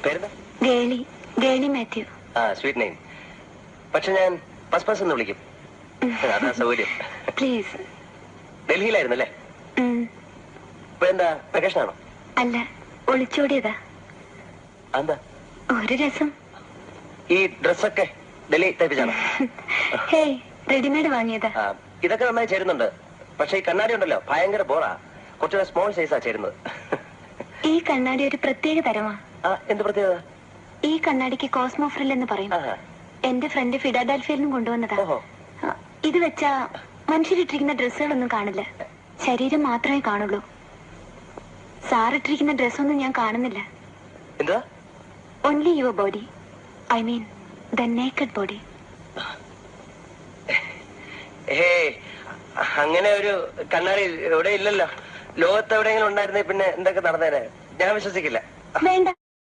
പേരെന്താ? Girly. Girly Mathew. Sweet name. പക്ഷെ ഞാൻ പസ്പസ് എന്ന് വിളിക്കും. അതാ സൗകര്യം. പ്ലീസ്. ഡൽഹിയിലായിരുന്നല്ലേ? ഇപ്പൊ എന്താ വെക്കേഷൻ ആണോ? അല്ല, ഒളിച്ചോടിയതാ. എന്താ ഒരു രസം. ഈ ഡ്രസ്സൊക്കെ ഡൽഹി തയ്പ്പിച്ചാണോ? ഹേയ്, റെഡിമെയ്ഡ് വാങ്ങിയതാ. ഇതൊക്കെ നന്നായി ചേരുന്നുണ്ട്. പക്ഷെ ഈ കണ്ണാടി ഉണ്ടല്ലോ ഭയങ്കര ബോറാ. കുറച്ചുകൂടെ സ്മോൾ സൈസാ ചേരുന്നത്. ഈ കണ്ണാടി ഒരു പ്രത്യേക തരമാ. എന്ത് പ്രത്യേകത? ഈ കണ്ണാടിക്ക് കോസ്മോ ഫ്രിൽ എന്ന് പറയും. എന്റെ ഫ്രണ്ട് ഫിലാഡൽഫിയയിൽ നിന്നും കൊണ്ടുവന്നതാ. ഇത് വെച്ചാ മനുഷ്യരിട്ടിരിക്കുന്ന ഡ്രസ്സുകളൊന്നും കാണില്ല, ശരീരം മാത്രമേ കാണുള്ളൂ. സാറിട്ടിരിക്കുന്ന ഡ്രസ്സൊന്നും ഞാൻ കാണുന്നില്ല. എന്താ? Only your body, I mean the naked body. അങ്ങനെ ഒരു കണ്ണാടി ഇവിടെ ഇല്ലല്ലോ. ലോകത്ത് എവിടെയെങ്കിലും ഉണ്ടായിരുന്നേ പിന്നെ എന്തൊക്കെ നടന്നേനെ? ഞാൻ വിശ്വസിക്കില്ല. വേണ്ട.